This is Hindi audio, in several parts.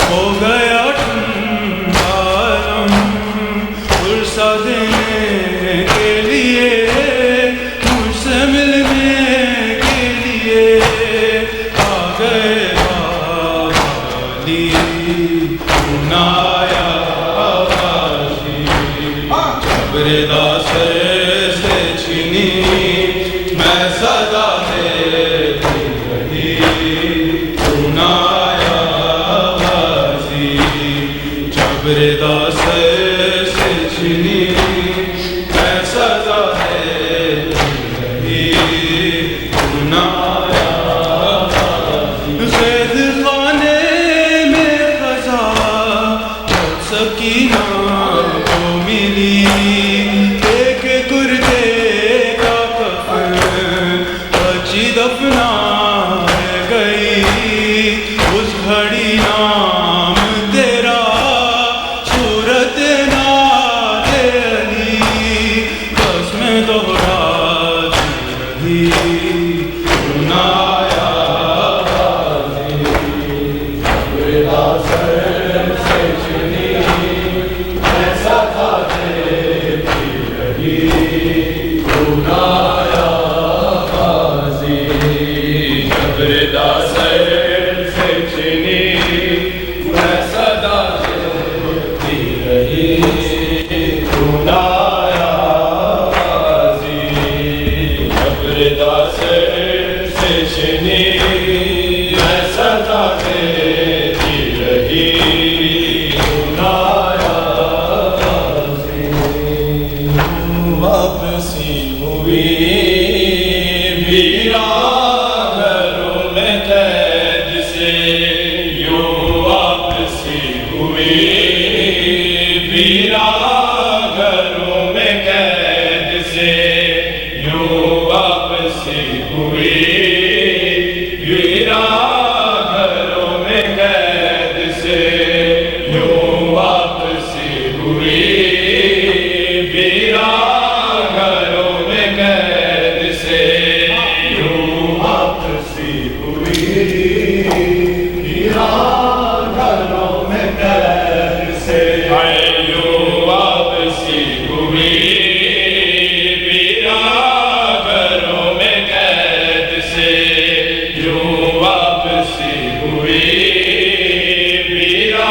हो गया ठंडा सुनाया आवाज़ी जबरदस्त से छीनी मैं सदा देती रही सुनाया आवाज़ी जबरदस्त से छीनी मैं सदा देती रही सुनाया सकीना को मिली एक कुर्ते का कफन बची दफना गई उस घड़ी नाम तेरा सूरत नाते अली बस में दोहराती रही सुनाया जबरदस्त से छीनी मैं सदा देती रही सुनाया आवाज़ी जबरदस्त से छीनी मैं सदा देती रही सुनाया आवाज़ी वापसी हुई वीरा वीरा घरों में कैद से यूं वापसी हुई वीरा घरों में कैद से यूं वापसी हुई वीरा घरों में कैद से यूं वापसी हुई वीरा घरों में कैद से वापसी हुई वीरा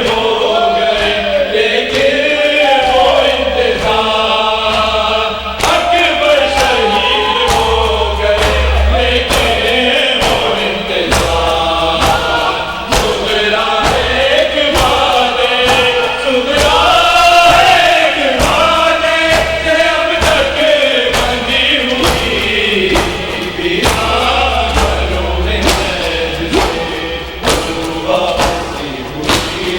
हो गए, लेकिन वो इंतजार। अकबर शहीद हो गए, लेकिन वो इंतजार। सुगरा एक वादे, सुगरा एक वादे से अब तक बंधी हुई वीरांगनों में कैद से वापसी हुई।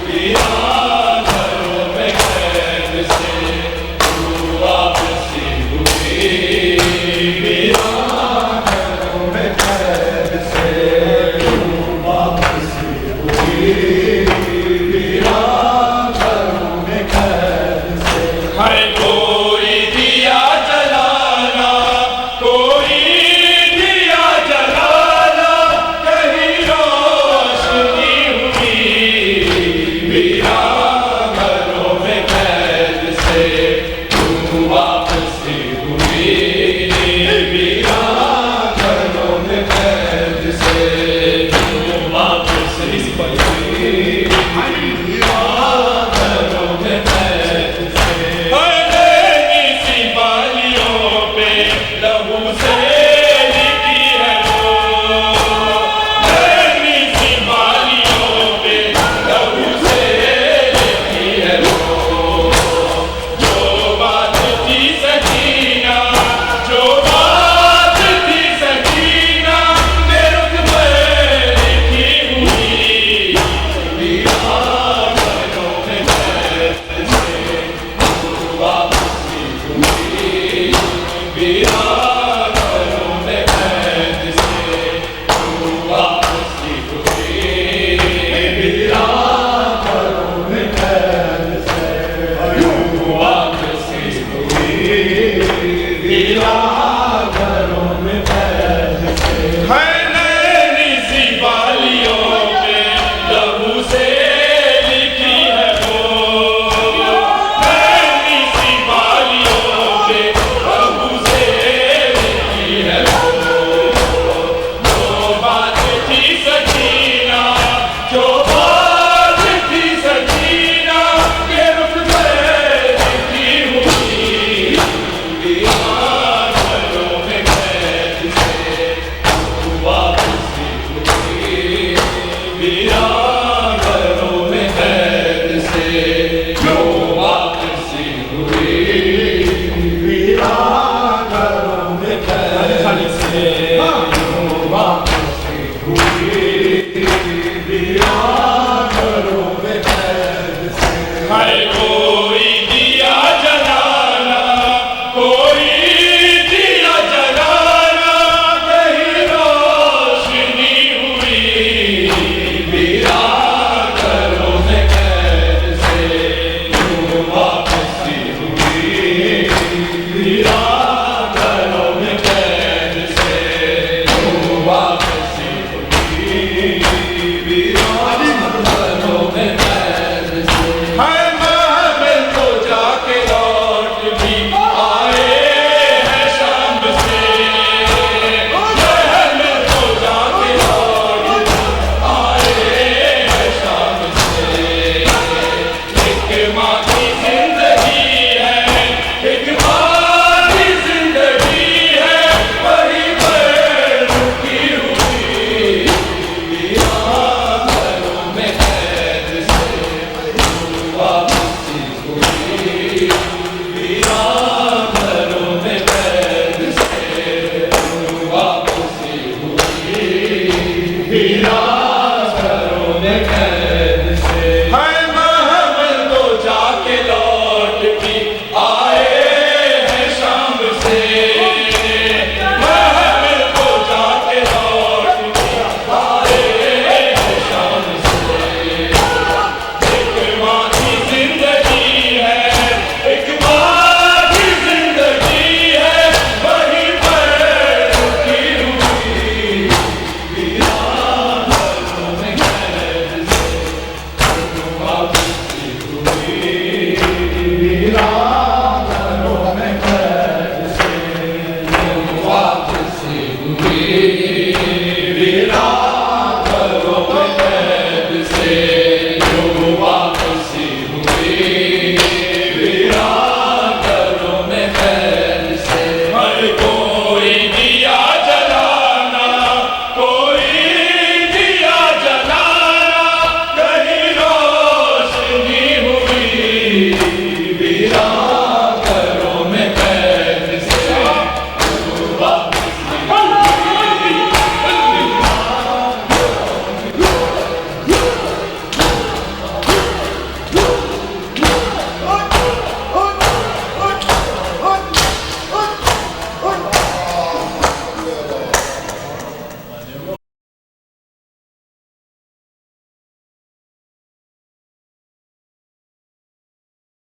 वीरांगनों में कैद से वापसी हुई। वीरांगनों में कैद से वापसी हुई। वीरांगनों में कैद से है कोई दिया जलाना, कोई दिया जलाना, कहीं रोशनी हुई। वीरांगनों में कैद से वापसी हुई। वीरांगनों में कैद से वापसी हुई। वीरांगनों में कैद से नैनी सी बालियों पे लहू से लिखी है वो। नैनी सी बालियों पे लहू से लिखी है वो। जो बात थी सकीना, जो बात थी सकीना, मेरे रुख पर लिखी हुई। वीरांगनों में कैद से वापसी हुई। वीरांगनों में कैद से वापसी हुई। वीरांगनों में कैद से वापसी हुई। वीरांगनों में कैद से है नैनी सी बालियों पे लहू से लिखी है वो। नैनी सी बालियों पे लहू से लिखी है वो। जो बात थी सकीना, जो बात थी सकीना, के रुख पर लिखी हुई। वीरांगनों में कैद से वापसी हुई। वीरांगनों में कैद से वापसी हुई। वीरांगनों में कैद से वापसी हुई।